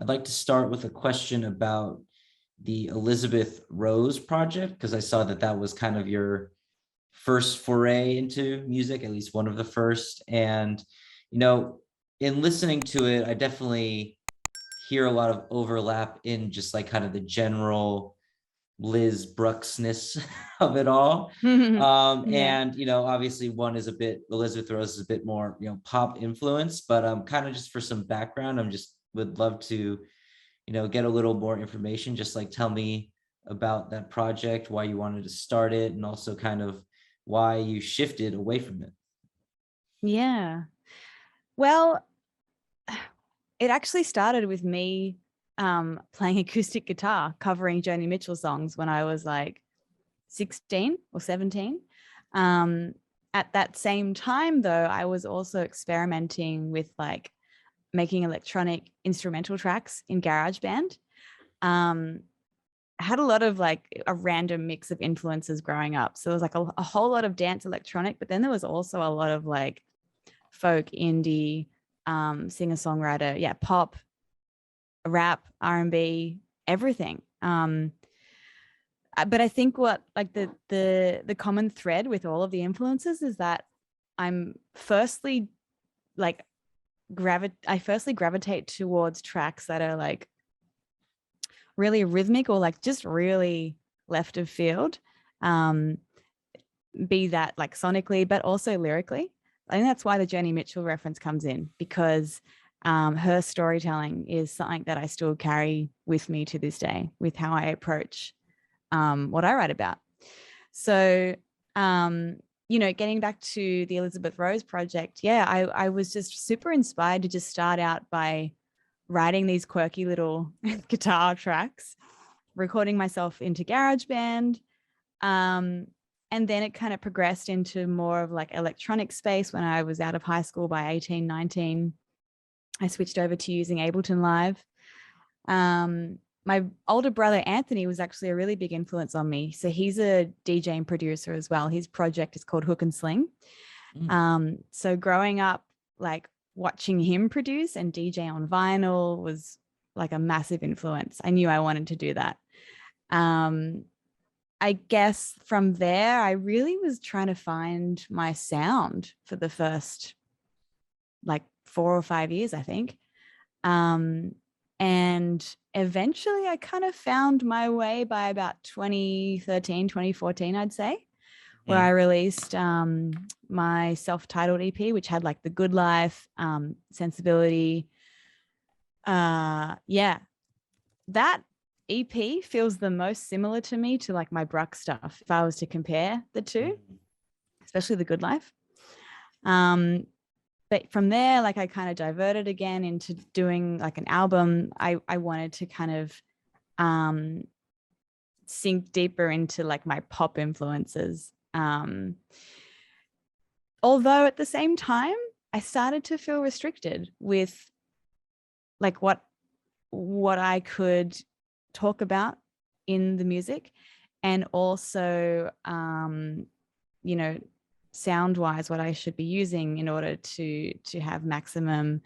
I'd like to start with a question about the Elizabeth Rose project, because I saw that that was kind of your first foray into music, at least one of the first. And, you know, in listening to it, I definitely hear a lot of overlap in just like kind of the general Liz Bruxness of it all. Yeah. And, obviously one is a bit, Elizabeth Rose is a bit more, pop influence, but kind of just for some background, I'm just would love to, get a little more information, just like tell me about that project, why you wanted to start it, and also kind of why you shifted away from it. Yeah. Well, it actually started with me playing acoustic guitar, covering Joni Mitchell songs when I was like 16 or 17. At that same time, though, I was also experimenting with like making electronic instrumental tracks in GarageBand. I had a lot of like a random mix of influences growing up. So it was like a whole lot of dance electronic, but then there was also a lot of like folk, indie, singer-songwriter, yeah, pop, rap, R&B, everything. But I think what like the common thread with all of the influences is that I'm firstly like I firstly gravitate towards tracks that are like really rhythmic or like just really left of field, be that like sonically, but also lyrically. I think that's why the Joni Mitchell reference comes in, because her storytelling is something that I still carry with me to this day with how I approach what I write about. So, getting back to the Elizabeth Rose project, yeah, I was just super inspired to just start out by writing these quirky little guitar tracks, recording myself into GarageBand. And then it kind of progressed into more of like electronic space when I was out of high school by 18, 19. I switched over to using Ableton Live. My older brother, Anthony, was actually a really big influence on me. So he's a DJ and producer as well. His project is called Hook and Sling. So growing up, like watching him produce and DJ on vinyl was like a massive influence. I knew I wanted to do that. I guess from there, I really was trying to find my sound for the first like 4 or 5 years, I think. And eventually I kind of found my way by about 2013, 2014, I'd say, where I released my self-titled EP, which had like The Good Life, Sensibility. Yeah, that EP feels the most similar to me to like my BRUX stuff, if I was to compare the two, especially The Good Life. But from there, like I kind of diverted again into doing like an album. I wanted to kind of sink deeper into like my pop influences. Although at the same time, I started to feel restricted with like what I could talk about in the music, and also sound wise what I should be using in order to have maximum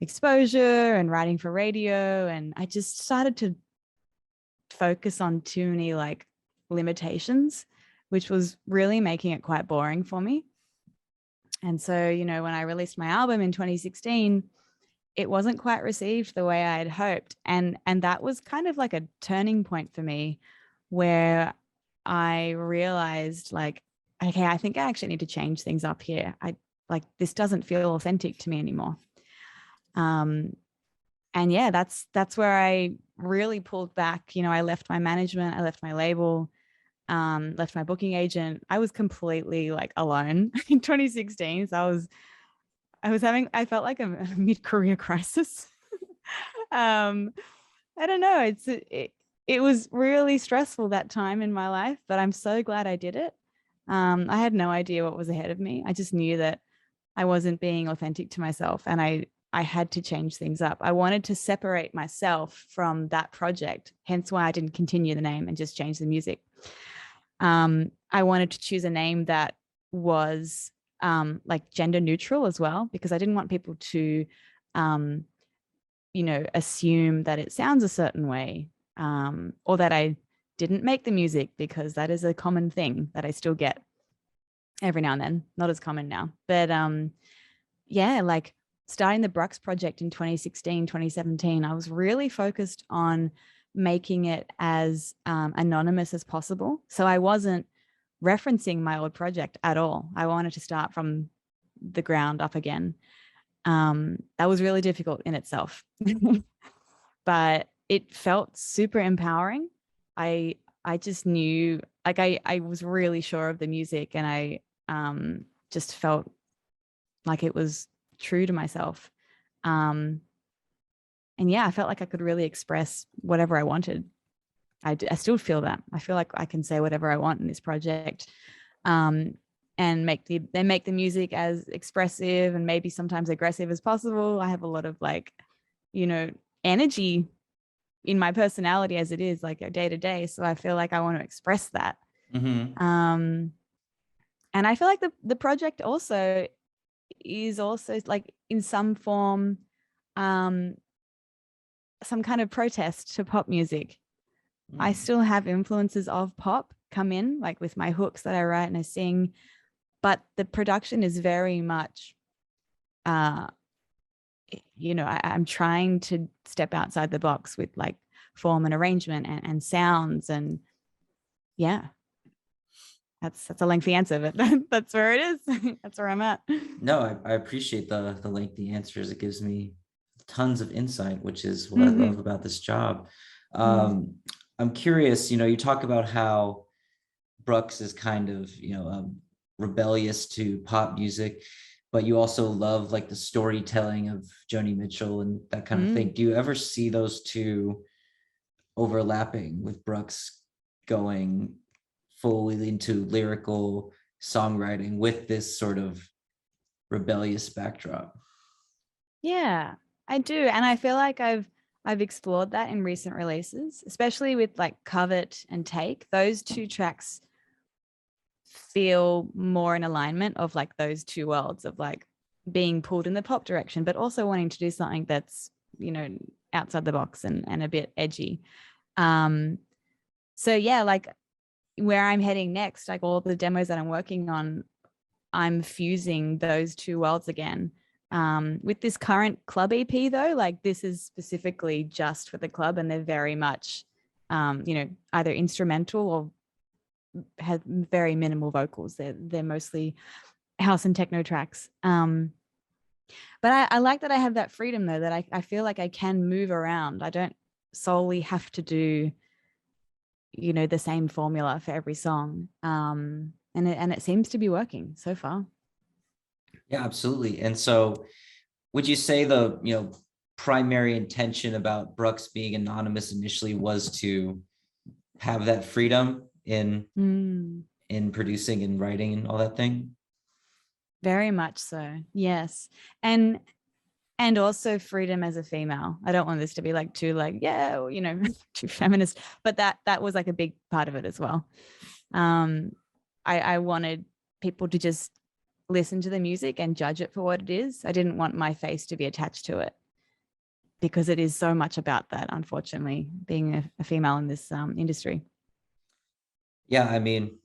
exposure and writing for radio. And I just started to focus on too many like limitations, which was really making it quite boring for me. And so, when I released my album in 2016, it wasn't quite received the way I had hoped. And that was kind of like a turning point for me, where I realized like, okay, I think I actually need to change things up here. This doesn't feel authentic to me anymore. And yeah, that's where I really pulled back. I left my management, I left my label, left my booking agent. I was completely like alone in 2016. So I felt like a mid-career crisis. I don't know. It was really stressful that time in my life, but I'm so glad I did it. I had no idea what was ahead of me. I just knew that I wasn't being authentic to myself, and I had to change things up. I wanted to separate myself from that project, hence why I didn't continue the name and just change the music. I wanted to choose a name that was like gender neutral as well, because I didn't want people to, assume that it sounds a certain way, or that I didn't make the music, because that is a common thing that I still get every now and then. Not as common now, but yeah, like starting the BRUX project in 2016, 2017, I was really focused on making it as anonymous as possible. So I wasn't referencing my old project at all. I wanted to start from the ground up again. That was really difficult in itself, but it felt super empowering. I just knew, like I was really sure of the music, and I just felt like it was true to myself. And yeah, I felt like I could really express whatever I wanted. I still feel that. I feel like I can say whatever I want in this project, and make the music as expressive and maybe sometimes aggressive as possible. I have a lot of energy in my personality as it is, like day to day. So I feel like I want to express that. Mm-hmm. And I feel like the project also is also like in some form, some kind of protest to pop music. I still have influences of pop come in, like with my hooks that I write and I sing, but the production is very much, I'm trying to step outside the box with like form and arrangement and sounds, and yeah, that's a lengthy answer, but that's where it is. That's where I'm at. No, I appreciate the lengthy answers. It gives me tons of insight, which is what I Mm-hmm. love about this job. Mm. I'm curious, you talk about how BRUX is kind of, rebellious to pop music, but you also love like the storytelling of Joni Mitchell and that kind of thing. Mm. Do you ever see those two overlapping, with BRUX going fully into lyrical songwriting with this sort of rebellious backdrop? Yeah, I do. And I feel like I've explored that in recent releases, especially with like Covet and Take. Those two tracks feel more in alignment of like those two worlds of like being pulled in the pop direction, but also wanting to do something that's, outside the box and a bit edgy. Um, so yeah, like where I'm heading next, like all the demos that I'm working on, I'm fusing those two worlds again. With this current club EP though, like this is specifically just for the club, and they're very much, either instrumental or have very minimal vocals. They're mostly house and techno tracks. But I like that I have that freedom though, that I feel like I can move around. I don't solely have to do, the same formula for every song. And it seems to be working so far. Yeah, absolutely. And so would you say the, primary intention about BRUX being anonymous initially was to have that freedom in producing and writing and all that thing? Very much so. Yes. And also freedom as a female. I don't want this to be like too like, yeah, too feminist, but that was like a big part of it as well. I wanted people to just listen to the music and judge it for what it is. I didn't want my face to be attached to it, because it is so much about that, unfortunately, being a female in this industry. Yeah, I mean,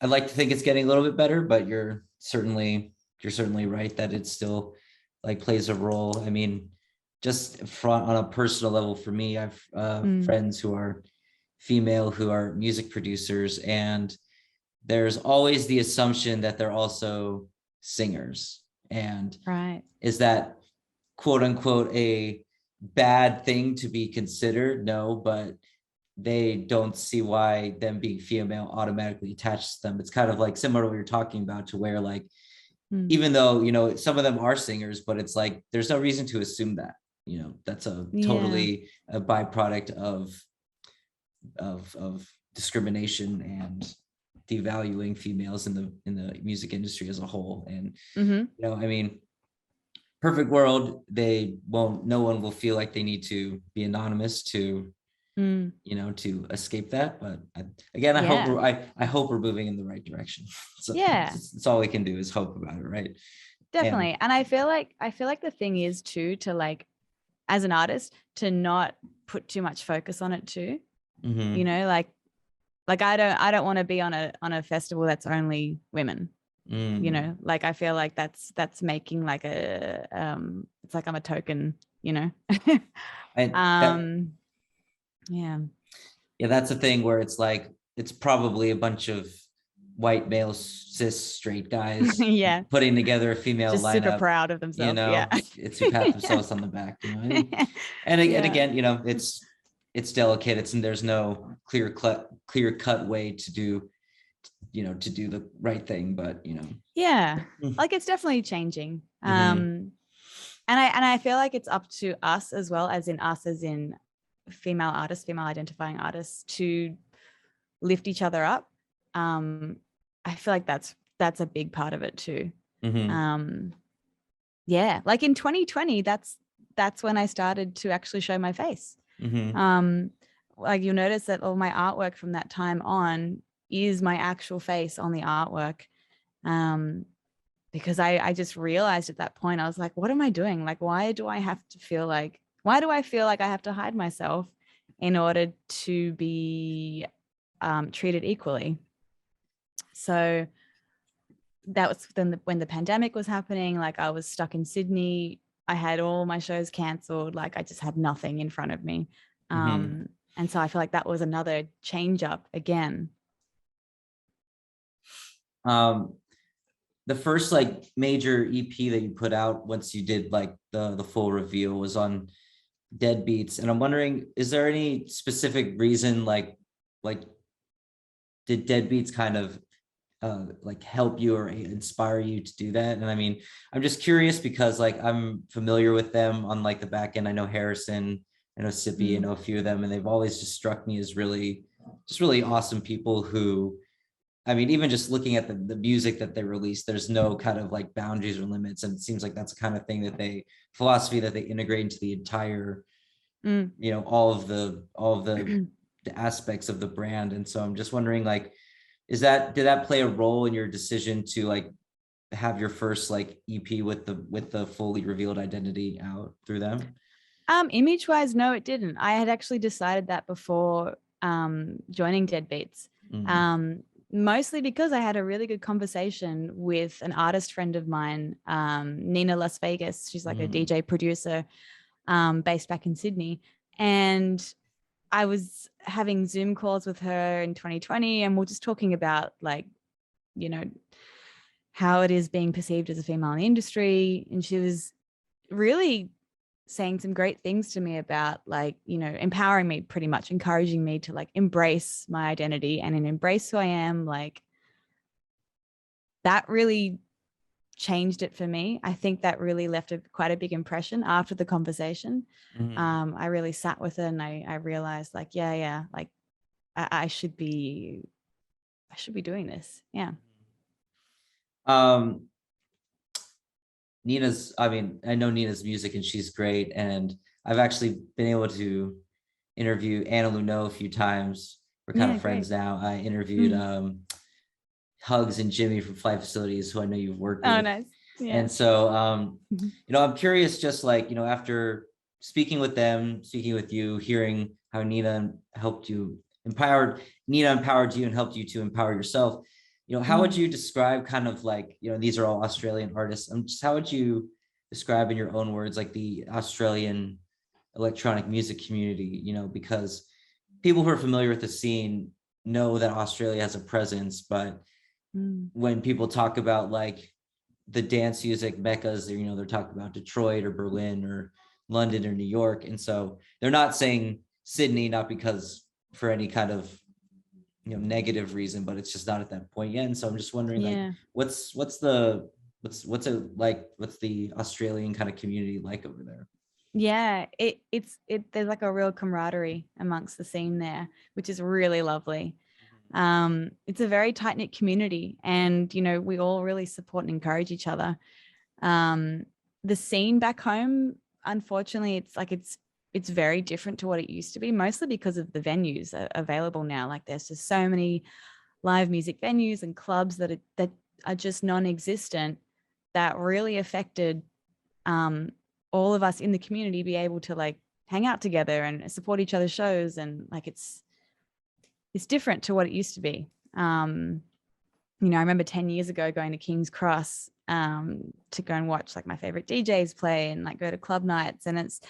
I'd like to think it's getting a little bit better, but you're certainly right that it still like plays a role. I mean, just on a personal level for me, I've friends who are female who are music producers, and there's always the assumption that they're also singers. And Right. is that quote unquote a bad thing to be considered? No, but they don't see why them being female automatically attaches to them. It's kind of like similar to what you're talking about, to where like, even though, some of them are singers, but it's like, there's no reason to assume that, that's a totally a byproduct of discrimination and devaluing females in the music industry as a whole. And, I mean, perfect world, no one will feel like they need to be anonymous to Mm. you know, to escape that. But again, Yeah. I hope we're moving in the right direction. So Yeah. it's all we can do is hope about it, right? And Definitely. And I feel like the thing is too, to like, as an artist, to not put too much focus on it too. You know, like I don't want to be on a festival that's only women. You know, like I feel like that's making like a it's like I'm a token, you know. Yeah. Yeah, that's a thing where it's like it's probably a bunch of white male cis straight guys Yeah. putting together a female Just super lineup, proud of you themselves. Yeah. know, to pat themselves on the back, you know. And Yeah. again, you know, it's delicate. And there's no clear cut way to do, you know, to do the right thing, but you know. Yeah. Mm. Like it's definitely changing. Mm-hmm. And I feel like it's up to us as well, as in female artists, female identifying artists, to lift each other up. I feel like that's a big part of it too. Mm-hmm. Yeah, like in 2020, that's when I started to actually show my face. Mm-hmm. Like you'll notice that all my artwork from that time on is my actual face on the artwork. Because I just realized at that point, I was like, what am I doing? Like, why do I feel like I have to hide myself in order to be treated equally? So that was then when the pandemic was happening. Like I was stuck in Sydney. I had all my shows canceled. Like I just had nothing in front of me. Mm-hmm. And so I feel like that was another change up again. The first like major EP that you put out once you did like the full reveal was on Deadbeats, and I'm wondering, is there any specific reason like did Deadbeats kind of like help you or inspire you to do that? And I mean, I'm just curious because like I'm familiar with them on like the back end. I know Harrison, I know Sippy, I know a few of them, and they've always just struck me as really awesome people who, I mean, even just looking at the music that they release, there's no kind of like boundaries or limits. And it seems like that's the kind of thing that philosophy that they integrate into the entire, you know, all of the aspects of the brand. And so I'm just wondering, like, did that play a role in your decision to like have your first like EP with the fully revealed identity out through them? Image wise, no, it didn't. I had actually decided that before joining Deadbeats. Mostly because I had a really good conversation with an artist friend of mine, Nina Las Vegas. She's like a DJ producer based back in Sydney. And I was having Zoom calls with her in 2020, and we're just talking about like, you know, how it is being perceived as a female in the industry. And she was really saying some great things to me about like, you know, empowering me, pretty much encouraging me to like embrace my identity and embrace who I am. Like that really changed it for me. I think that really left quite a big impression after the conversation. I really sat with it and I realized like, yeah, like I should be doing this. Yeah. Nina's, I mean, I know Nina's music and she's great. And I've actually been able to interview Anna Luneau a few times. We're kind of friends now. I interviewed Hugs and Jimmy from Flight Facilities, who I know you've worked with. Oh, nice. Yeah. And so, you know, I'm curious, just like, you know, after speaking with them, speaking with you, hearing how Nina empowered you and helped you to empower yourself. You know, how would you describe kind of like, you know, these are all Australian artists. Just how would you describe in your own words, like the Australian electronic music community, you know, because people who are familiar with the scene know that Australia has a presence, but when people talk about like the dance music meccas, you know, they're talking about Detroit or Berlin or London or New York. And so they're not saying Sydney, not because for any kind of, you know, negative reason, but it's just not at that point yet. And so I'm just wondering, like, what's the Australian kind of community like over there? Yeah, it's there's like a real camaraderie amongst the scene there, which is really lovely. It's a very tight-knit community, and you know, we all really support and encourage each other. The scene back home, unfortunately, it's it's very different to what it used to be, mostly because of the venues available now. Like there's just so many live music venues and clubs that are just non-existent, that really affected all of us in the community be able to like hang out together and support each other's shows. And like it's different to what it used to be. You know, I remember 10 years ago going to King's Cross to go and watch like my favorite DJs play and like go to club nights, and it's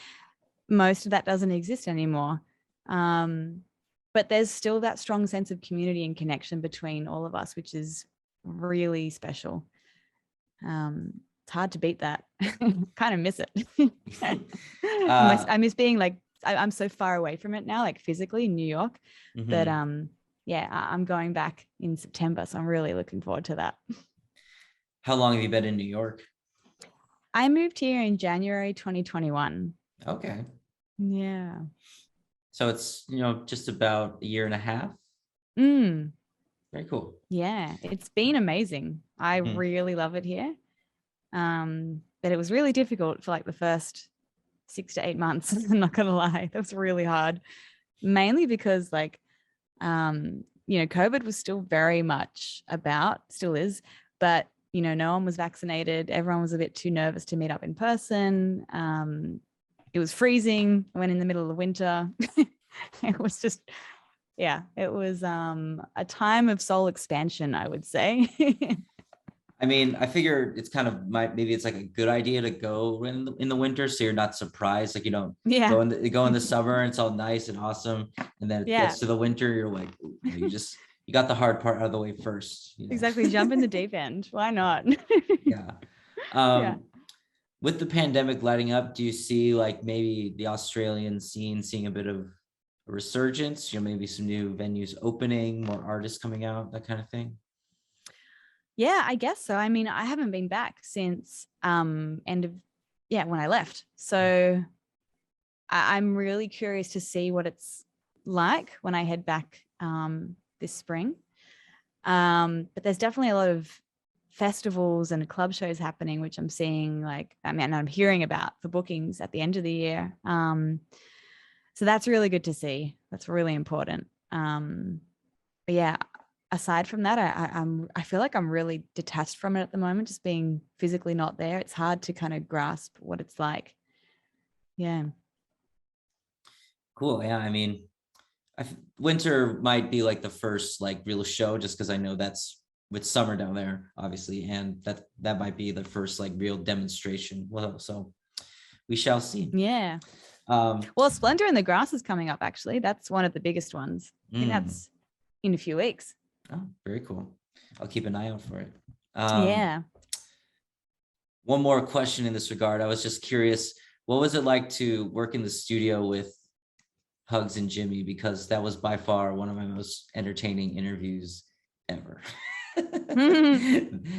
most of that doesn't exist anymore. But there's still that strong sense of community and connection between all of us, which is really special. It's hard to beat that. Kind of miss it. I miss being like, I'm so far away from it now, like physically in New York, that yeah, I'm going back in September, so I'm really looking forward to that. How long have you been in New York? I moved here in January 2021. Okay. Yeah. So it's, you know, just about a year and a half. Very cool. Yeah, it's been amazing. I really love it here. But it was really difficult for like the first 6 to 8 months. I'm not gonna lie, that was really hard. Mainly because like, you know, COVID was still very much about, still is, but you know, no one was vaccinated. Everyone was a bit too nervous to meet up in person. It was freezing. I went in the middle of winter. It was just, yeah, it was a time of soul expansion, I would say. I mean, I figure it's kind of maybe it's like a good idea to go in the winter, so you're not surprised. Like, you know, go in the summer and it's all nice and awesome, and then it gets to the winter, you're like, you got the hard part out of the way first. You know? Exactly, jump in the deep end. Why not? Yeah. With the pandemic lighting up, do you see like maybe the Australian scene seeing a bit of a resurgence? You know, maybe some new venues opening, more artists coming out, that kind of thing. Yeah, I guess so. I mean, I haven't been back since when I left. So I'm really curious to see what it's like when I head back this spring. But there's definitely a lot of festivals and club shows happening, which I'm seeing, like, I mean, I'm hearing about for bookings at the end of the year. So that's really good to see. That's really important. But yeah, aside from that, I feel like I'm really detached from it at the moment, just being physically not there. It's hard to kind of grasp what it's like. Yeah. Cool. Yeah. I mean, winter might be like the first like real show, just because I know that's with summer down there, obviously, and that might be the first like real demonstration. Well, so we shall see. Yeah. Well, Splendor in the Grass is coming up, actually. That's one of the biggest ones. I think that's in a few weeks. Oh, very cool. I'll keep an eye out for it. Yeah. One more question in this regard. I was just curious, what was it like to work in the studio with Hugs and Jimmy? Because that was by far one of my most entertaining interviews ever.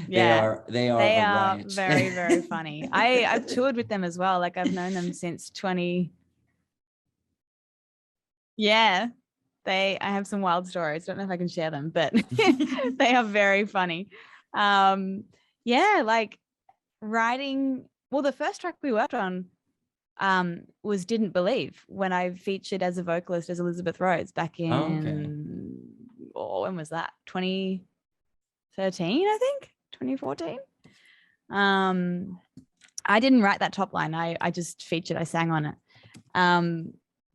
Yeah, they are very, very funny. I've toured with them as well. Like, I've known them since 20. Yeah, I have some wild stories. Don't know if I can share them, but they are very funny. Yeah, like writing. Well, the first track we worked on was Didn't Believe, when I featured as a vocalist as Elizabeth Rhodes back in, when was that? 2013, I think, 2014. I didn't write that top line. I just featured, I sang on it.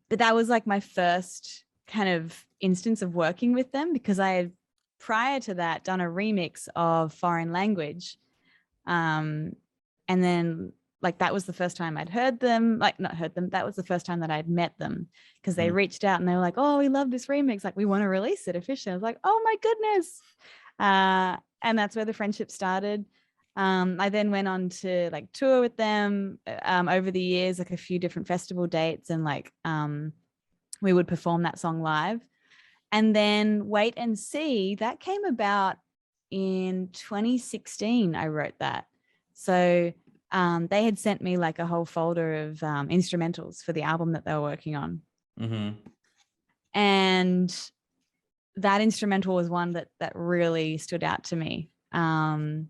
But that was like my first kind of instance of working with them, because I had prior to that done a remix of Foreign Language. And then like that was the first time I'd heard them, like not heard them, that was the first time that I'd met them, because they reached out and they were like, oh, we love this remix, like we want to release it officially. I was like, oh my goodness. And that's where the friendship started. I then went on to like tour with them over the years, like a few different festival dates, and like we would perform that song live. And then Wait and See, that came about in 2016. I wrote that. So they had sent me like a whole folder of instrumentals for the album that they were working on. And that instrumental was one that really stood out to me. And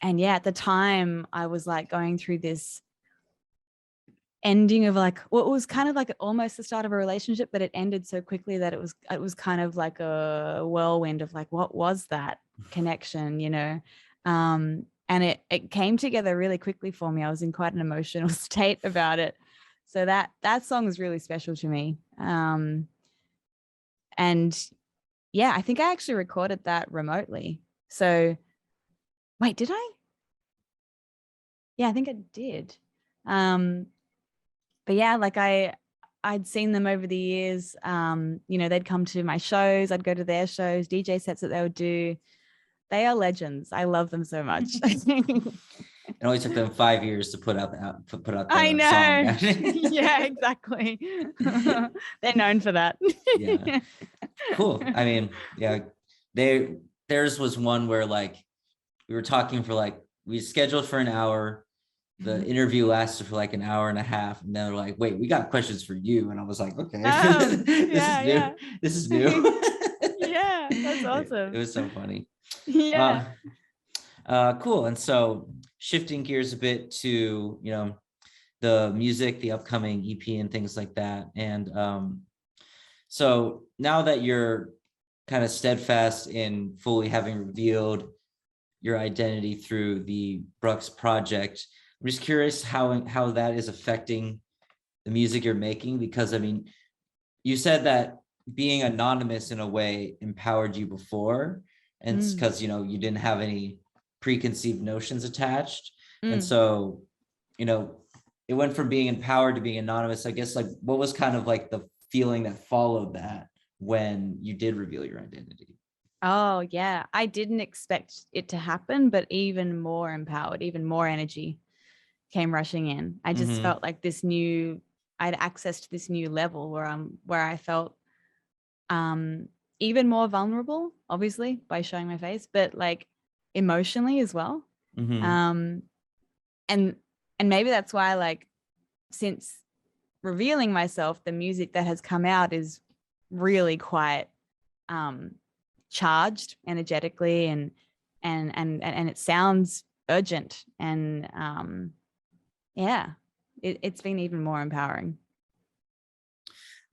yeah, at the time I was like going through this ending of like what was kind of like almost the start of a relationship, but it ended so quickly that it was kind of like a whirlwind of like, what was that connection, you know? And it came together really quickly for me. I was in quite an emotional state about it. So that song is really special to me. And yeah, I think I actually recorded that remotely. So wait, did I? Yeah, I think I did. But yeah, like I'd seen them over the years. You know, they'd come to my shows, I'd go to their shows, DJ sets that they would do. They are legends. I love them so much. It only took them 5 years to put out I the song. know. Yeah, exactly. They're known for that. Yeah. Cool. I mean, yeah, theirs was one where like we were talking for like, we scheduled for an hour. The interview lasted for like an hour and a half, and they're like, wait, we got questions for you. And I was like, okay, Oh, this is new. yeah. This is new. Yeah, that's It awesome. was so funny. Yeah. Cool. And so shifting gears a bit to, you know, the music, the upcoming EP and things like that. And so now that you're kind of steadfast in fully having revealed your identity through the BRUX project, I'm just curious how that is affecting the music you're making, because I mean, you said that being anonymous in a way empowered you before, and it's because, you know, you didn't have any preconceived notions attached. And so, you know, it went from being empowered to being anonymous. I guess, like, what was kind of like the feeling that followed that when you did reveal your identity? Oh, yeah. I didn't expect it to happen, but even more empowered, even more energy came rushing in. I just Mm-hmm. felt like I'd access to this new level where I felt even more vulnerable, obviously, by showing my face, but like emotionally as well. Mm-hmm. Um, and and maybe that's why, like, since revealing myself, the music that has come out is really quite charged energetically, and it sounds urgent, and yeah, it's been even more empowering.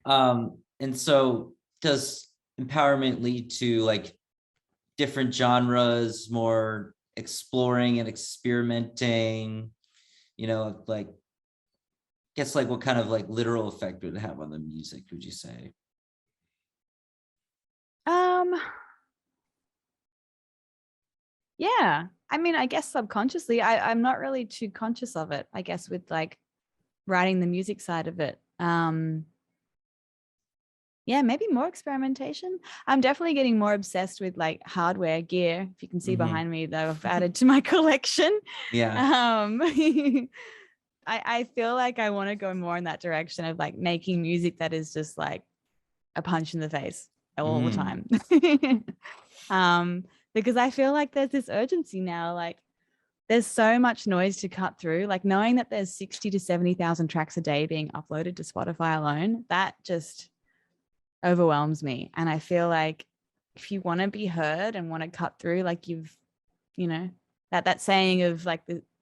And so does empowerment lead to like different genres, more exploring and experimenting, you know, like, guess like what kind of like literal effect would it have on the music, would you say? um yeah, I mean, I guess subconsciously, I'm not really too conscious of it, I guess, with like writing the music side of it. Yeah, maybe more experimentation. I'm definitely getting more obsessed with like hardware gear. If you can see Mm-hmm. behind me, that I've added to my collection. Yeah. I feel like I want to go more in that direction of like making music that is just like a punch in the face all the Mm. time. Because I feel like there's this urgency now. Like, there's so much noise to cut through. Like, knowing that there's 60 to 70,000 tracks a day being uploaded to Spotify alone, that just overwhelms me. And I feel like if you want to be heard and want to cut through, like, you know, that saying of like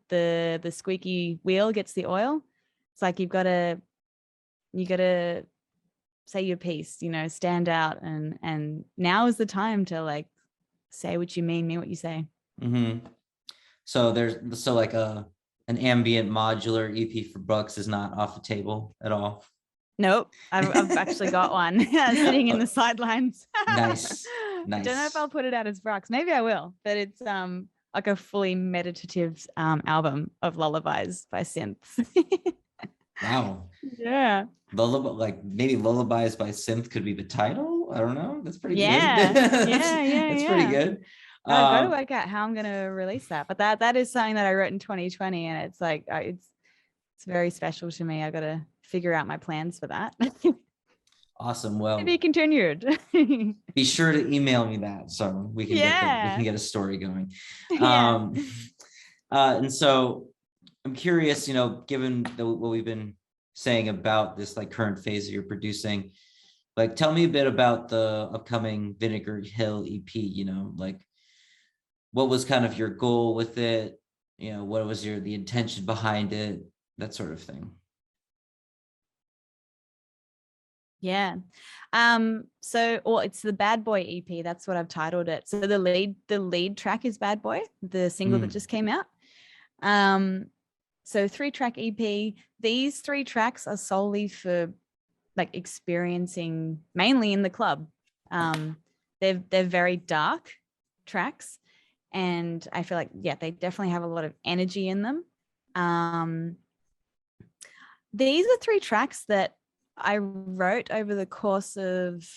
the squeaky wheel gets the oil. It's like you gotta say your piece, you know, stand out, and now is the time to like say what you mean what you say. Mm-hmm. So like an ambient modular EP for BRUX is not off the table at all. Nope, I've actually got one sitting in the sidelines. Nice. I don't know if I'll Nice. put it out as BRUX. Maybe I will, but it's like a fully meditative album of lullabies by synths. Wow. Yeah. Lullaby, like maybe Lullabies by Synth could be the title. I don't know. That's pretty good. Yeah. Yeah. Yeah. That's pretty Yeah. good. I've got to work out how I'm going to release that. But that is something that I wrote in 2020, and it's like it's very special to me. I got to figure out my plans for that. Awesome. To be Well, continued. be sure to email me that so we can Yeah. get a story going. Yeah. Um, and so I'm curious, you know, given what we've been saying about this like current phase that you're producing, like tell me a bit about the upcoming Vinegar Hill EP. You know, like what was kind of your goal with it? You know, what was the intention behind it? That sort of thing. Yeah. Or it's the Bad Boy EP. That's what I've titled it. So the lead track is Bad Boy, the single that just came out. So 3-track EP. These 3 tracks are solely for like experiencing mainly in the club. They're very dark tracks, and I feel like, yeah, they definitely have a lot of energy in them. These are 3 tracks that I wrote over the course of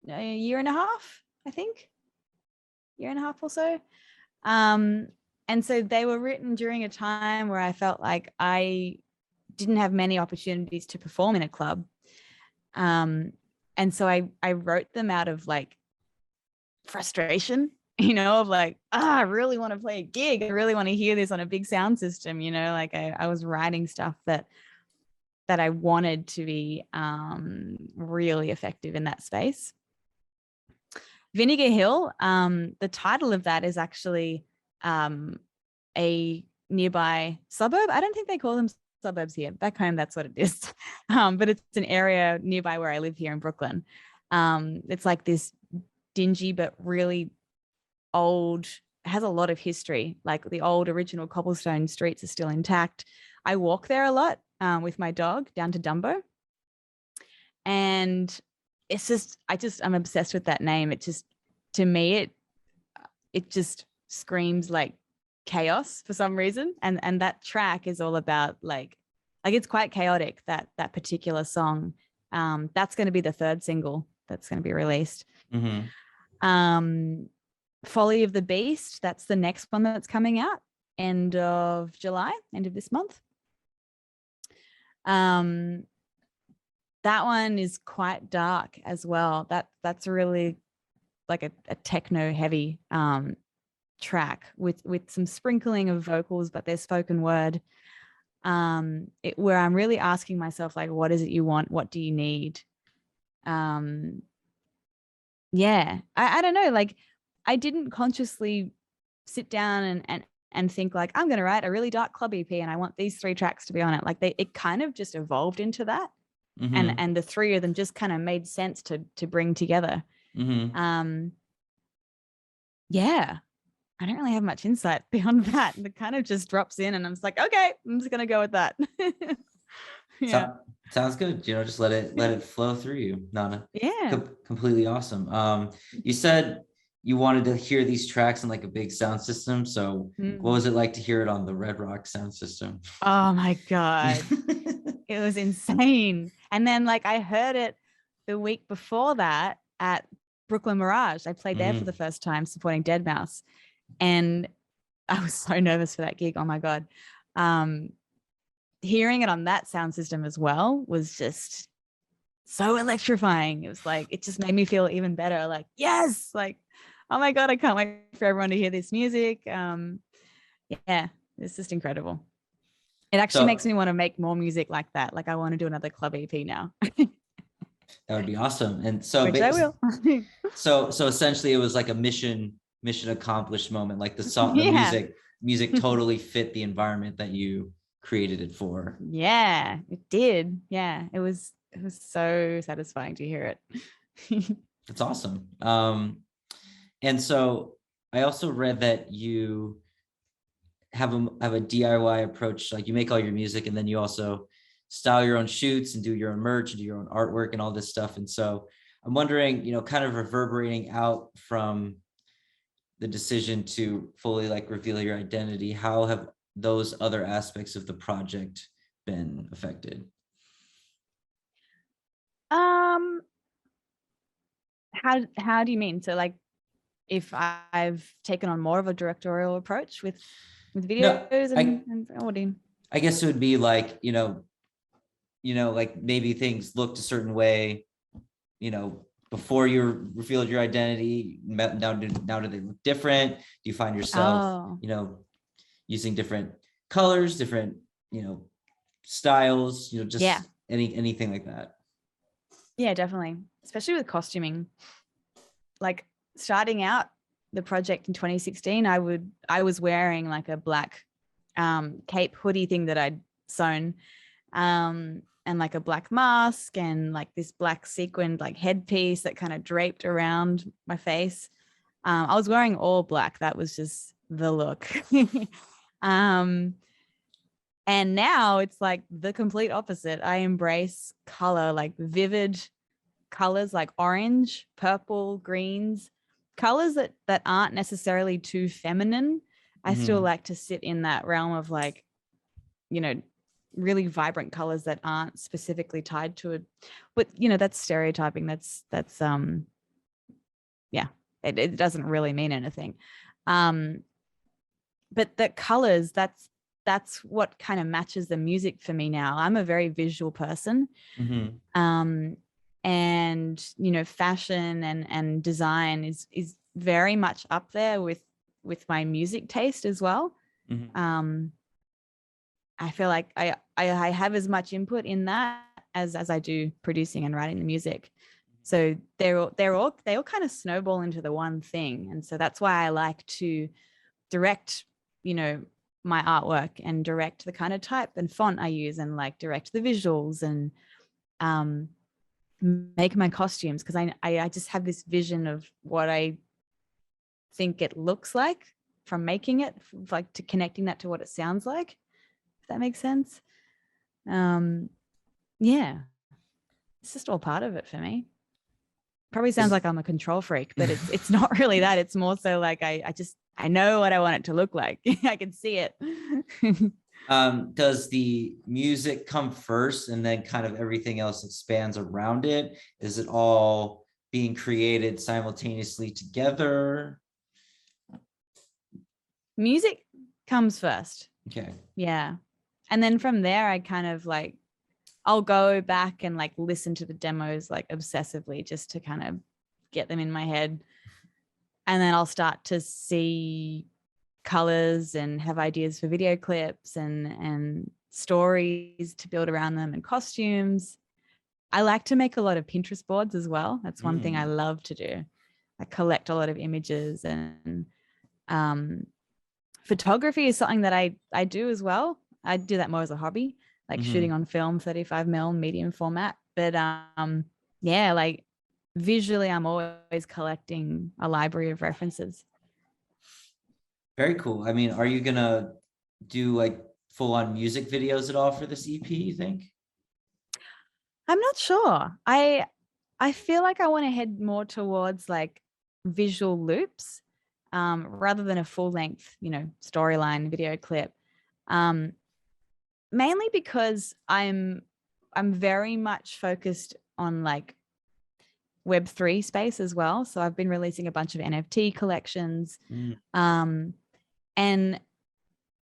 a year and a half, I think, year and a half or so. And so they were written during a time where I felt like I didn't have many opportunities to perform in a club. And so I wrote them out of like frustration, of like, I really want to play a gig. I really want to hear this on a big sound system, like I was writing stuff that I wanted to be really effective in that space. Vinegar Hill, the title of that is actually a nearby suburb. I don't think they call them suburbs here. Back home, that's what it is. But it's an area nearby where I live here in Brooklyn. It's like this dingy but really old, has a lot of history. Like the old original cobblestone streets are still intact. I walk there a lot with my dog down to Dumbo. And it's just, I'm obsessed with that name. It just, to me, it just screams like chaos for some reason. And that track is all about like it's quite chaotic, that particular song. That's going to be the 3rd single that's going to be released. Folly of the Beast, that's the next one that's coming out end of July, end of this month. That one is quite dark as well. That's really like a techno heavy track with some sprinkling of vocals, but there's spoken word, where I'm really asking myself, like, what is it you want? What do you need? Yeah, I don't know. Like, I didn't consciously sit down and think like, I'm going to write a really dark club EP and I want these 3 tracks to be on it. Like it kind of just evolved into that. And the 3 of them just kind of made sense to bring together. Yeah, I don't really have much insight beyond that. It kind of just drops in and I'm just like, okay, I'm just going to go with that. Yeah. Sounds good. Just let it flow through you, Nana. Yeah. Completely awesome. You said you wanted to hear these tracks in like a big sound system. So what was it like to hear it on the Red Rock sound system? Oh my God. It was insane. And then like I heard it the week before that at Brooklyn Mirage. I played there for the first time supporting Deadmau5. And I was so nervous for that gig. Oh my God. Hearing it on that sound system as well was just so electrifying. It was like, it just made me feel even better. Like, yes, like, oh my God, I can't wait for everyone to hear this music. Yeah, it's just incredible. It actually makes me want to make more music like that. Like I want to do another club EP now. That would be awesome. And so, which I will. so essentially it was like a mission accomplished moment. Like the song, the music totally fit the environment that you created it for. Yeah, it did. Yeah, it was so satisfying to hear it. That's awesome. And so I also read that you have a DIY approach. Like you make all your music and then you also style your own shoots and do your own merch and do your own artwork and all this stuff. And so I'm wondering, kind of reverberating out from the decision to fully like reveal your identity, how have those other aspects of the project been affected? How do you mean? So like if I've taken on more of a directorial approach with videos and audio? I guess it would be like, like maybe things looked a certain way, before you revealed your identity. Now do they look different? Do you find yourself, using different colors, different, styles, just anything like that? Yeah, definitely. Especially with costuming. Like starting out the project in 2016, I was wearing like a black cape hoodie thing that I'd sewn. And like a black mask and like this black sequined like headpiece that kind of draped around my face. I was wearing all black. That was just the look. And now it's like the complete opposite. I embrace color, like vivid colors like orange, purple, greens, colors that aren't necessarily too feminine. I still like to sit in that realm of like, you know, really vibrant colors that aren't specifically tied to it. But, you know, that's stereotyping. That's yeah, it doesn't really mean anything. But the colors, that's what kind of matches the music for me now. I'm a very visual person. And, you know, fashion and design is very much up there with my music taste as well. I feel like I have as much input in that as I do producing and writing the music. So they all kind of snowball into the one thing. And so that's why I like to direct, you know, my artwork and direct the kind of type and font I use and like direct the visuals and make my costumes, because I just have this vision of what I think it looks like from making it, like to connecting that to what it sounds like, if that makes sense. Yeah, it's just all part of it for me. Probably sounds like I'm a control freak, but it's not really that. It's more so like I know what I want it to look like. I can see it. Does the music come first and then kind of everything else expands around it? Is it all being created simultaneously together? Music comes first. Okay. Yeah. And then from there, I kind of like, I'll go back and like listen to the demos like obsessively just to kind of get them in my head. And then I'll start to see colors and have ideas for video clips and stories to build around them and costumes. I like to make a lot of Pinterest boards as well. That's one thing I love to do. I collect a lot of images, and photography is something that I do as well. I do that more as a hobby, like shooting on film, 35mm medium format. But yeah, like visually, I'm always collecting a library of references. Very cool. I mean, are you gonna do like full on music videos at all for this EP, you think? I'm not sure. I feel like I want to head more towards like visual loops, rather than a full length, you know, storyline video clip. Mainly because I'm very much focused on like Web3 space as well. So I've been releasing a bunch of NFT collections. And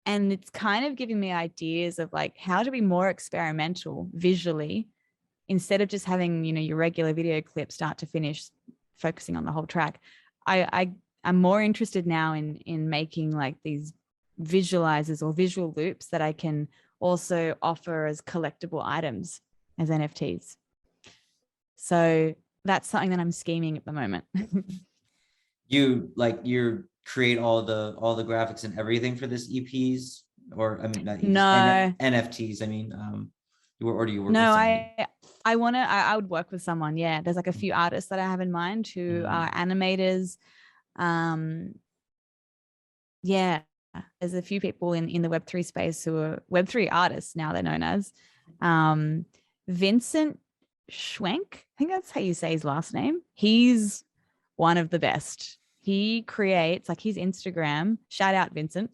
it's kind of giving me ideas of like how to be more experimental visually, instead of just having, you know, your regular video clip start to finish, focusing on the whole track. I'm more interested now in making like these visualizers or visual loops that I can also offer as collectible items as NFTs. So that's something that I'm scheming at the moment. You create all the graphics and everything for this EPs, or I mean not EPs, No. NFTs. I mean, or do you work No, with somebody? I would work with someone. Yeah. There's like a few artists that I have in mind who are animators. Yeah. There's a few people in the Web3 space who are Web3 artists now, they're known as. Vincent Schwenk, I think that's how you say his last name. He's one of the best. He creates like his Instagram, shout out Vincent.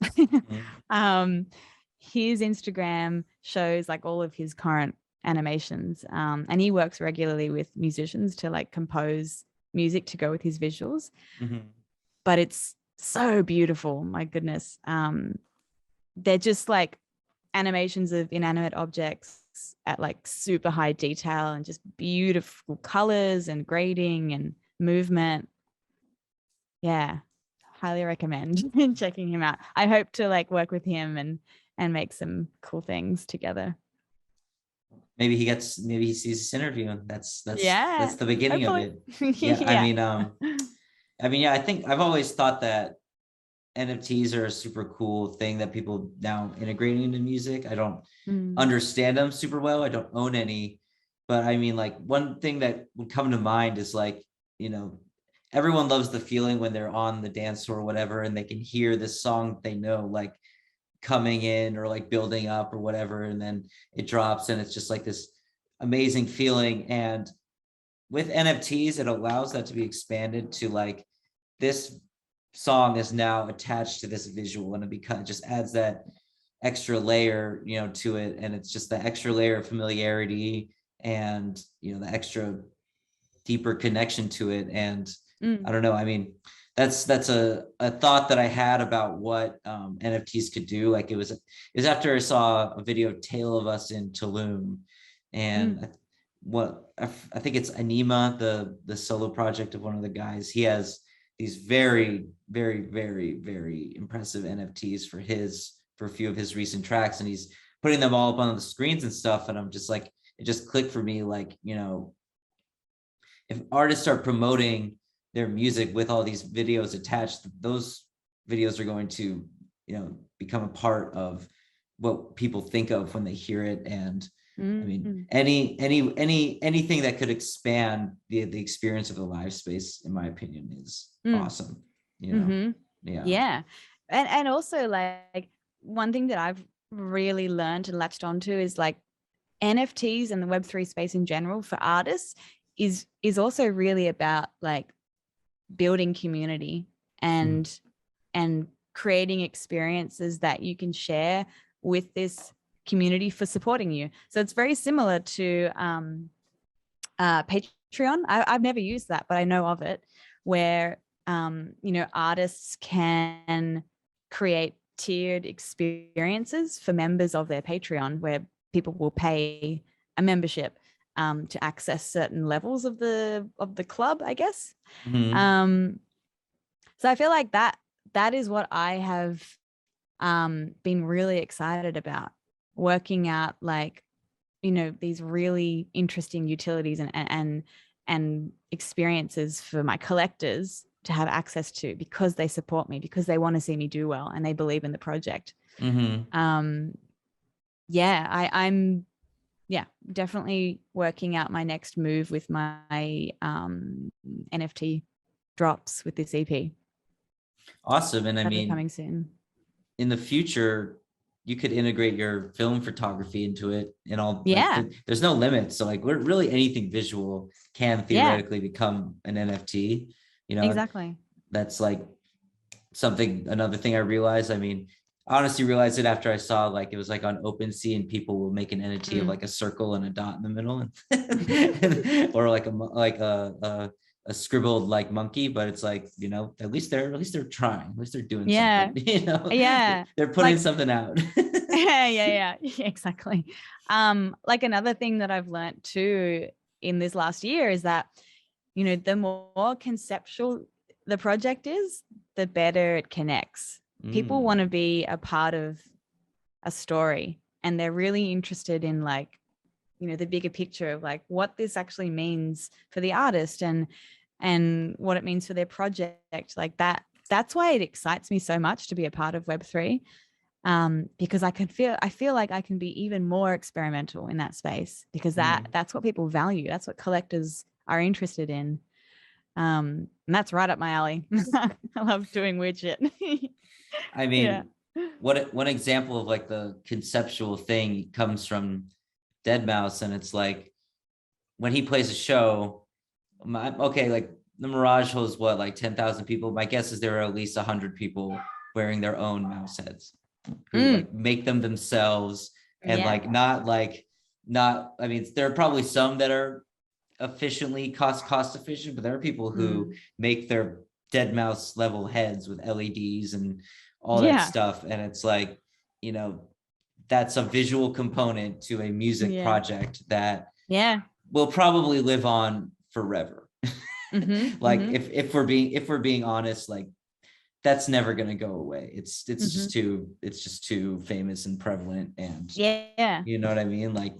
His Instagram shows like all of his current animations, and he works regularly with musicians to like compose music to go with his visuals. But it's so beautiful, my goodness. They're just like animations of inanimate objects at like super high detail and just beautiful colors and grading and movement. Yeah, highly recommend checking him out. I hope to like work with him and make some cool things together. Maybe he sees this interview, and that's Yeah, the beginning hopefully. of it. Yeah, Yeah. I mean, yeah, I think I've always thought that NFTs are a super cool thing that people now integrating into music. I don't Mm. understand them super well. I don't own any, but I mean, like, one thing that would come to mind is like, you know, everyone loves the feeling when they're on the dance floor or whatever, and they can hear this song they know, like coming in or like building up or whatever, and then it drops and it's just like this amazing feeling. And with NFTs, it allows that to be expanded to like, this song is now attached to this visual, and it just adds that extra layer, you know, to it. And it's just the extra layer of familiarity and, you know, the extra deeper connection to it. And I don't know, I mean, that's a thought that I had about what NFTs could do. Like, it was after I saw a video of Tale of Us in Tulum, and I think it's Anima, the solo project of one of the guys. He has these very, very, very, very impressive NFTs for a few of his recent tracks, and he's putting them all up on the screens and stuff. And I'm just like, it just clicked for me, like, you know, if artists start promoting their music with all these videos attached, those videos are going to, you know, become a part of what people think of when they hear it. And I mean, anything that could expand the experience of the live space, in my opinion, is awesome. You know, Yeah. And also, like, one thing that I've really learned and latched onto is like NFTs and the Web3 space in general for artists is also really about like building community and creating experiences that you can share with this community for supporting you. So it's very similar to Patreon. I've never used that, but I know of it, where you know, artists can create tiered experiences for members of their Patreon, where people will pay a membership to access certain levels of the club, I guess. So I feel like that is what I have been really excited about, working out, like, you know, these really interesting utilities and experiences for my collectors to have access to, because they support me, because they want to see me do well, and they believe in the project. I'm definitely working out my next move with my NFT drops with this EP. Awesome. And I mean, coming soon. In the future, you could integrate your film photography into it and all. Like, there's no limit. So like, really anything visual can theoretically become an NFT, you know. Exactly. That's like another thing I realized. I mean, I honestly realized it after I saw, like, it was like on OpenSea, and people will make an NFT of like a circle and a dot in the middle, and or like a scribbled like monkey. But it's like, you know, at least they're trying, at least they're doing something, you know. They're putting like, something out. yeah, exactly. Like, another thing that I've learned too in this last year is that, you know, the more conceptual the project is, the better it connects. People want to be a part of a story, and they're really interested in, like, you know, the bigger picture of like what this actually means for the artist and what it means for their project. Like that's why it excites me so much to be a part of Web3, because I feel like I can be even more experimental in that space, because that's what people value. That's what collectors are interested in. And that's right up my alley. I love doing weird shit. I mean, one example of like the conceptual thing comes from Deadmau5, and it's like, when he plays a show, like the Mirage holds what, like 10,000 people. My guess is there are at least 100 people wearing their own mouse heads who like make them themselves, and not I mean, there are probably some that are efficiently cost efficient, but there are people who make their Deadmau5 level heads with LEDs and all that stuff. And it's like, you know, that's a visual component to a music project that will probably live on forever. If we're being honest, like, that's never going to go away. It's just too famous and prevalent, and you know what I mean? Like,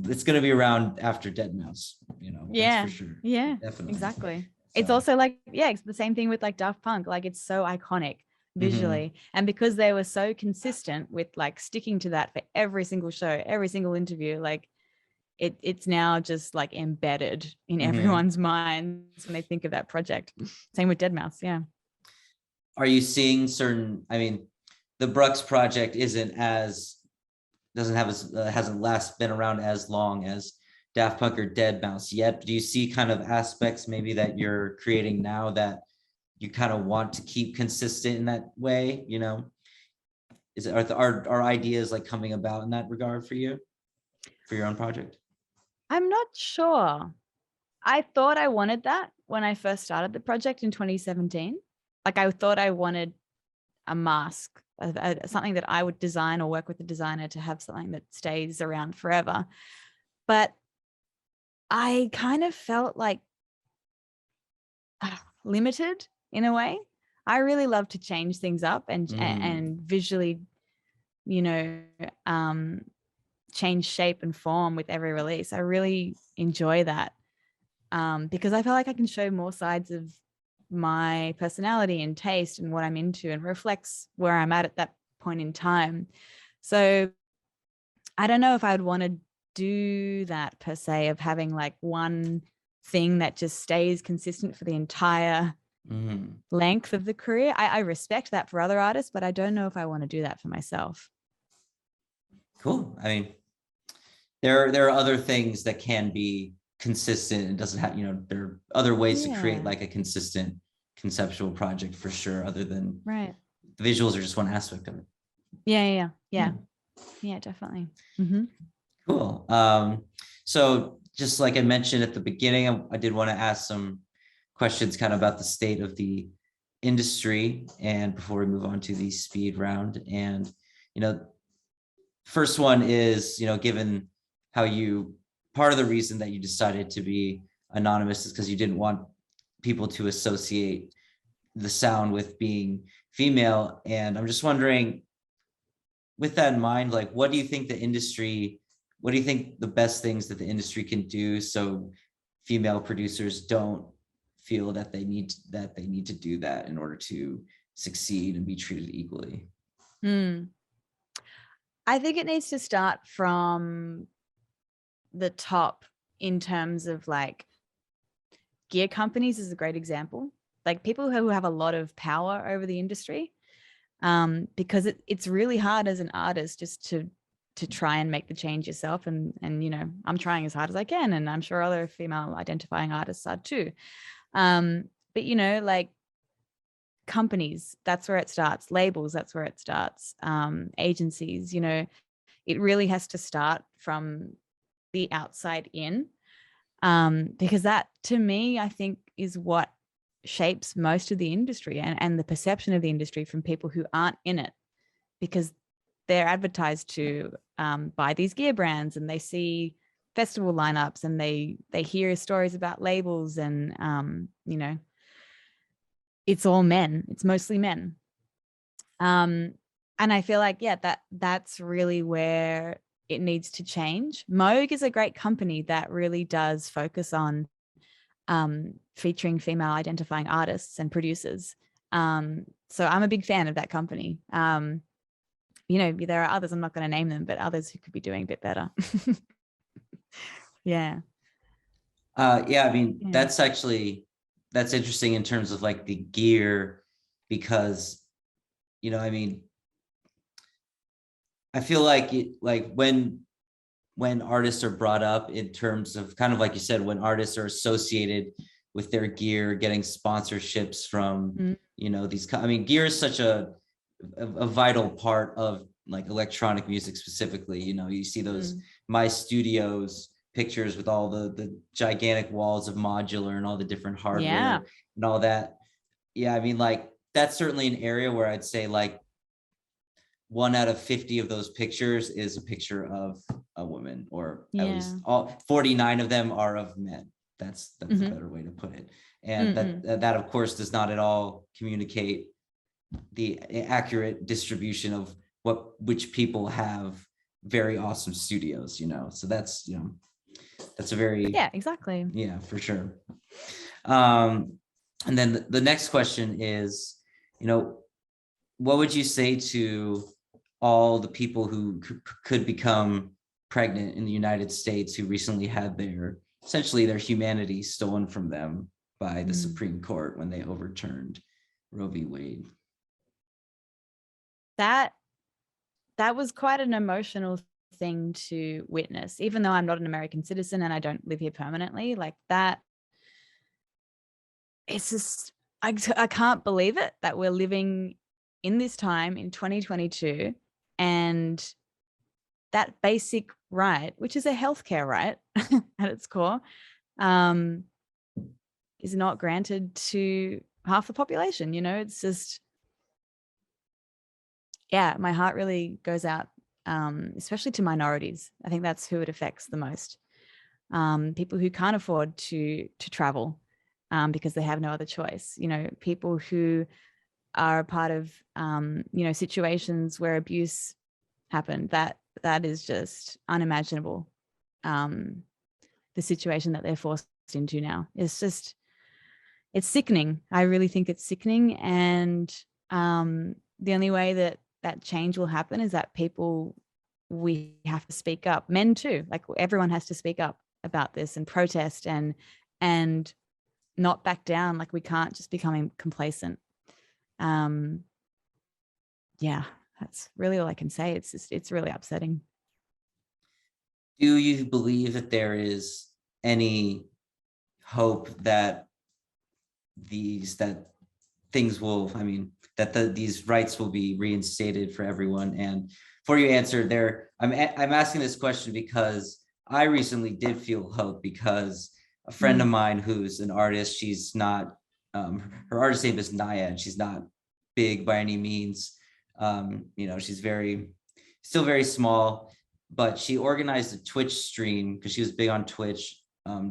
it's going to be around after Deadmau5, you know. That's for sure. Definitely. Exactly. So. It's also like, it's the same thing with like Daft Punk. Like, it's so iconic. visually. And because they were so consistent with like sticking to that for every single show, every single interview, like it's now just like embedded in everyone's minds when they think of that project. Same with deadmau5. Yeah. Are you seeing certain, I mean, the BRUX project hasn't been around as long as Daft Punk or deadmau5 yet. Do you see kind of aspects maybe that you're creating now that you kind of want to keep consistent in that way? You know, are ideas like coming about in that regard for you, for your own project? I'm not sure. I thought I wanted that when I first started the project in 2017. Like I thought I wanted a mask, something that I would design or work with a designer to have something that stays around forever. But I kind of felt like limited in a way. I really love to change things up and visually, you know, change shape and form with every release. I really enjoy that because I feel like I can show more sides of my personality and taste and what I'm into, and reflects where I'm at that point in time. So I don't know if I would want to do that per se, of having like one thing that just stays consistent for the entire length of the career. I respect that for other artists, but I don't know if I want to do that for myself. Cool. I mean, there are other things that can be consistent. It doesn't have, you know, there are other ways to create like a consistent conceptual project for sure, other than the visuals are just one aspect of it. Yeah, definitely. Cool. So just like I mentioned at the beginning, I did want to ask some questions kind of about the state of the industry, and before we move on to the speed round. And, you know, first one is, you know, given how part of the reason that you decided to be anonymous is because you didn't want people to associate the sound with being female. And I'm just wondering, with that in mind, like, what do you think the best things that the industry can do so female producers don't feel that they need to do that in order to succeed and be treated equally? I think it needs to start from the top, in terms of like gear companies is a great example. Like people who have a lot of power over the industry, because it's really hard as an artist just to try and make the change yourself. And you know, I'm trying as hard as I can, and I'm sure other female identifying artists are too. But you know, like companies, that's where it starts. Labels, that's where it starts. Agencies, you know, it really has to start from the outside in, because that, to me, I think is what shapes most of the industry and the perception of the industry from people who aren't in it, because they're advertised to buy these gear brands, and they see festival lineups, and they hear stories about labels, and you know, it's all men. It's mostly men. And I feel like, that's really where it needs to change. Moog is a great company that really does focus on featuring female identifying artists and producers. So I'm a big fan of that company. You know, there are others, I'm not going to name them, but others who could be doing a bit better. Yeah. I mean, that's interesting in terms of like the gear, because, you know, I mean, I feel like when artists are brought up in terms of kind of like you said, when artists are associated with their gear, getting sponsorships from, you know, I mean, gear is such a vital part of like electronic music specifically. You know, you see those My Studios pictures with all the gigantic walls of modular and all the different hardware and all that. Yeah, I mean, like that's certainly an area where I'd say like 1 out of 50 of those pictures is a picture of a woman, or at least all 49 of them are of men. That's a better way to put it. And that of course does not at all communicate the accurate distribution of which people have very awesome studios, you know. So that's, you know, that's a very exactly. Yeah, for sure. And then the next question is, you know, what would you say to all the people who could become pregnant in the United States who recently had essentially their humanity stolen from them by the Supreme Court when they overturned Roe v. Wade? That was quite an emotional thing to witness, even though I'm not an American citizen and I don't live here permanently. Like that, it's just, I can't believe it that we're living in this time in 2022 and that basic right, which is a healthcare right at its core, is not granted to half the population. You know, it's just, yeah, my heart really goes out, especially to minorities. I think that's who it affects the most. People who can't afford to travel because they have no other choice. You know, people who are a part of, you know, situations where abuse happened. That is just unimaginable. The situation that they're forced into now is just, it's sickening. I really think it's sickening. And the only way that change will happen is that we have to speak up. Men too, like everyone has to speak up about this and protest and not back down. Like we can't just become complacent. Yeah, that's really all I can say. It's really upsetting. Do you believe that there is any hope that these rights will be reinstated for everyone? And for your answer there, I'm asking this question because I recently did feel hope, because a friend of mine who's an artist, she's not, her artist name is Naya, and she's not big by any means. You know, she's still very small, but she organized a Twitch stream because she was big on Twitch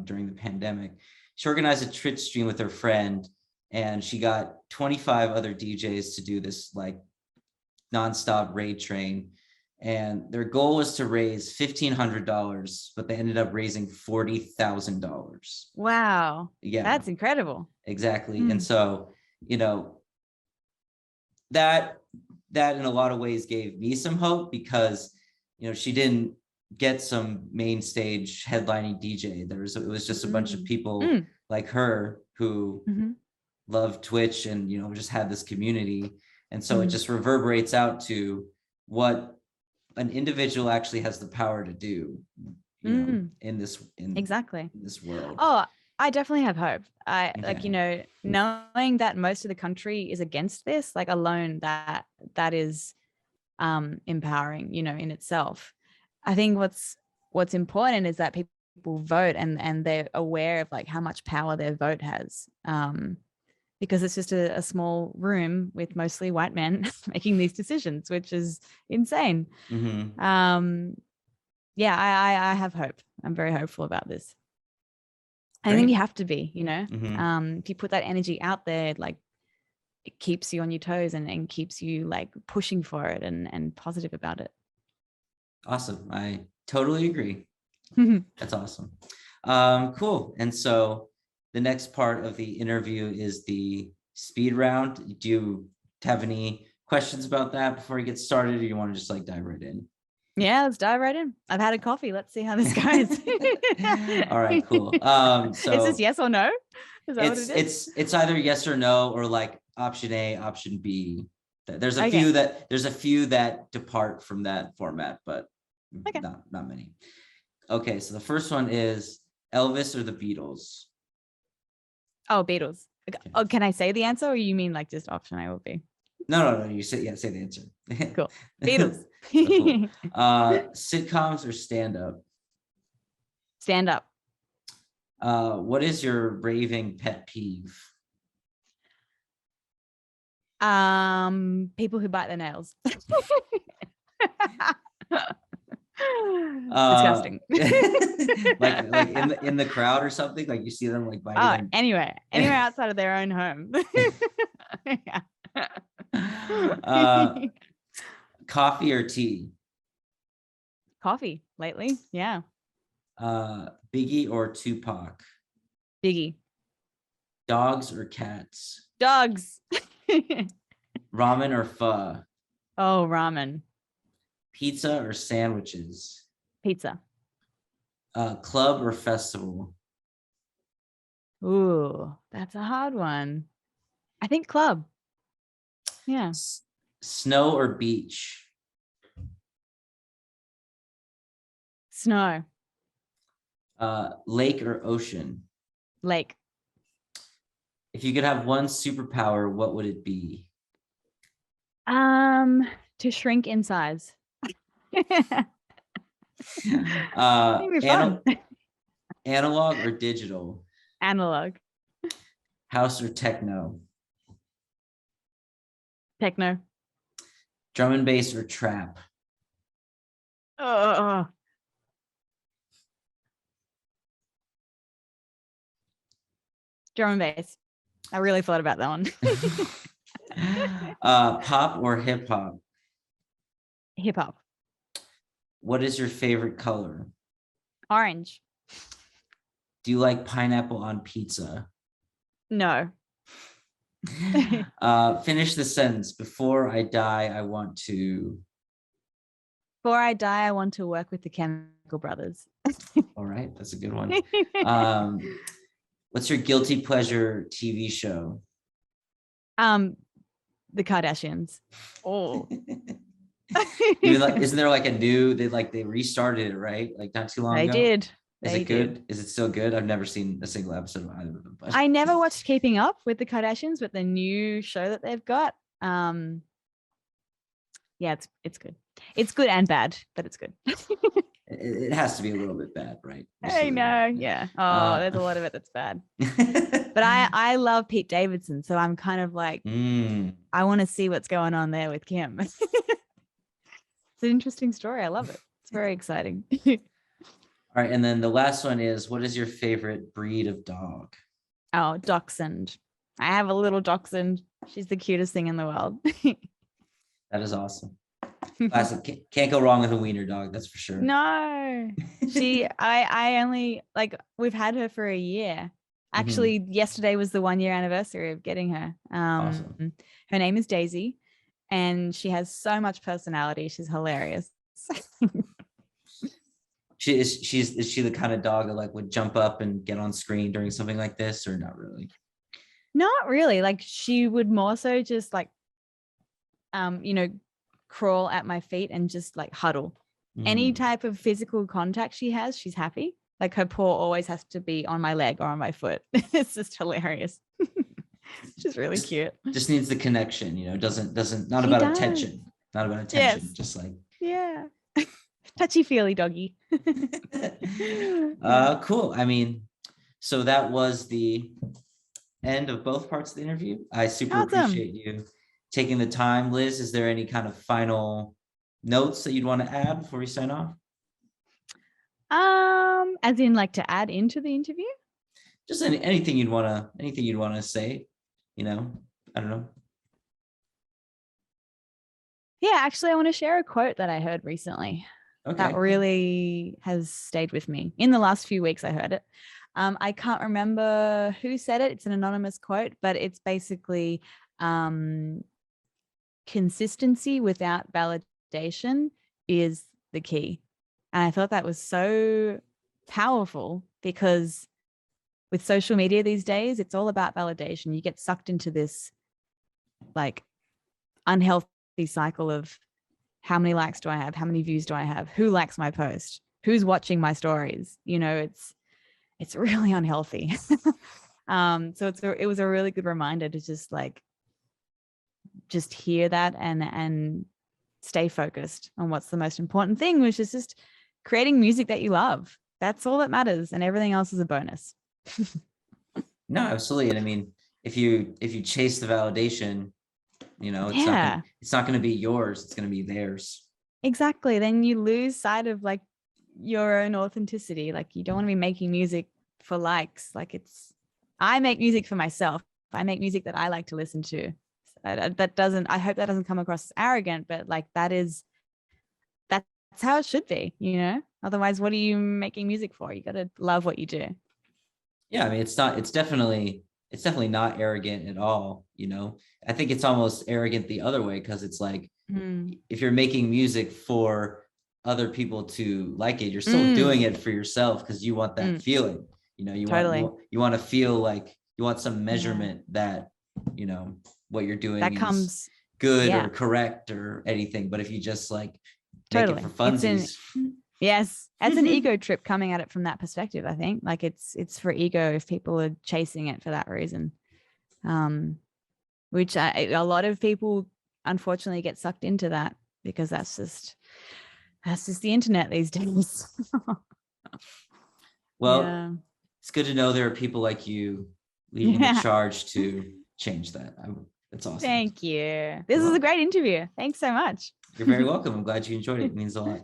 during the pandemic. She organized a Twitch stream with her friend, and she got 25 other DJs to do this like nonstop raid train. And their goal was to raise $1,500, but they ended up raising $40,000. Wow. Yeah, that's incredible. Exactly. And so, you know, that in a lot of ways gave me some hope, because, you know, she didn't get some main stage headlining DJ. It was just a bunch of people like her who love Twitch and, you know, just had this community. And so it just reverberates out to what an individual actually has the power to do, you know, in this world. Oh, I definitely have hope. Like, you know, knowing that most of the country is against this, like alone, that is empowering, you know, in itself. I think what's important is that people vote and they're aware of like how much power their vote has. Because it's just a small room with mostly white men making these decisions, which is insane. Yeah, I have hope. I'm very hopeful about this. I think you have to be, you know, if you put that energy out there, like it keeps you on your toes and keeps you like pushing for it and positive about it. Awesome. I totally agree. That's awesome. Cool. And so the next part of the interview is the speed round. Do you have any questions about that before we get started, or you want to just like dive right in? Yeah, let's dive right in. I've had a coffee. Let's see how this goes. All right, cool. So is this yes or no? Is that what it is? It's either yes or no, or like option A, option B. There's a few that depart from that format, but not many. Okay, so the first one is Elvis or the Beatles? Oh, Beatles. Okay. Oh, can I say the answer, or you mean like just option A or B? No. You say the answer. Cool. Beatles. So cool. Sitcoms or stand up? Stand up. What is your raving pet peeve? People who bite their nails. Disgusting. like in the crowd or something, like you see them like biting. Anywhere outside of their own home. Coffee or tea? Coffee lately. Yeah. Biggie or Tupac? Biggie. Dogs or cats? Dogs. Ramen or pho? Oh, ramen. Pizza or sandwiches? Pizza. Club or festival? Ooh, that's a hard one. I think club. Yeah. Snow or beach? Snow. Lake or ocean? Lake. If you could have one superpower, what would it be? To shrink in size. It'd be fun. Analog or digital? Analog. House or techno? Techno. Drum and bass or trap? Oh. Drum and bass. I really thought about that one. Pop or hip hop? Hip hop. What is your favorite color? Orange. Do you like pineapple on pizza? No. Finish the sentence. Before I die, I want to. Before I die, I want to work with the Chemical Brothers. All right, that's a good one. What's your guilty pleasure TV show? The Kardashians. Oh. Isn't there like a new? They restarted it, right? Like not too long They ago. did. Is it good? Is it still good? I've never seen a single episode of either of them. But I never watched Keeping Up with the Kardashians, but the new show that they've got, yeah, it's good. It's good and bad, but it's good. it has to be a little bit bad, right? I know, yeah. Oh, there's a lot of it that's bad. But I love Pete Davidson, so I'm kind of like, I want to see what's going on there with Kim. It's an interesting story. I love it. It's very exciting. All right, and then the last one is, what is your favorite breed of dog? Oh, dachshund. I have a little dachshund. She's the cutest thing in the world. That is awesome. Classic. Can't go wrong with a wiener dog, that's for sure. No, I only, like, we've had her for a year. Actually, yesterday was the 1-year anniversary of getting her. Awesome. Her name is Daisy, and she has so much personality. She's hilarious. Is she the kind of dog that like would jump up and get on screen during something like this, or not really? Not really. Like, she would more so just like, crawl at my feet and just like huddle. Any type of physical contact she has, she's happy. Like, her paw always has to be on my leg or on my foot. It's just hilarious. She's really cute. Just needs the connection, doesn't not She about does. attention. Not about attention. Yes. Just like, yeah. Touchy-feely doggy. Cool. I mean, so that was the end of both parts of the interview. I super appreciate you taking the time. Liz, is there any kind of final notes that you'd want to add before we sign off? As in, like, to add into the interview? Just anything you'd want to say, I don't know. Yeah, actually, I want to share a quote that I heard recently. Okay. That really has stayed with me. In the last few weeks, I heard it. I can't remember who said it. It's an anonymous quote, but it's basically consistency without validation is the key. And I thought that was so powerful, because with social media these days, it's all about validation. You get sucked into this like unhealthy cycle of, how many likes do I have? How many views do I have? Who likes my post? Who's watching my stories? It's really unhealthy. So it was a really good reminder to just hear that and stay focused on what's the most important thing, which is just creating music that you love. That's all that matters, and everything else is a bonus. No, absolutely. And I mean, if you chase the validation, it's not going to be yours. It's going to be theirs. Exactly. Then you lose sight of like your own authenticity. Like, you don't want to be making music for likes. Like, I make music for myself. I make music that I like to listen to. I hope that doesn't come across as arrogant, but like, that's how it should be, Otherwise, what are you making music for? You got to love what you do. Yeah. I mean, it's it's definitely not arrogant at all. You know, I think it's almost arrogant the other way, because it's like, if you're making music for other people to like it, you're still doing it for yourself, because you want that feeling. You know, you want to feel like you want some measurement that, you know, what you're doing that is comes good or correct or anything. But if you just like make it for funsies, yes, as an ego trip coming at it from that perspective, I think like it's for ego if people are chasing it for that reason, which a lot of people unfortunately get sucked into that, because that's just the internet these days. Well, it's good to know there are people like you leading the charge to change that. That's awesome. Thank you. This was a great interview. Thanks so much. You're very welcome. I'm glad you enjoyed it. It means a lot.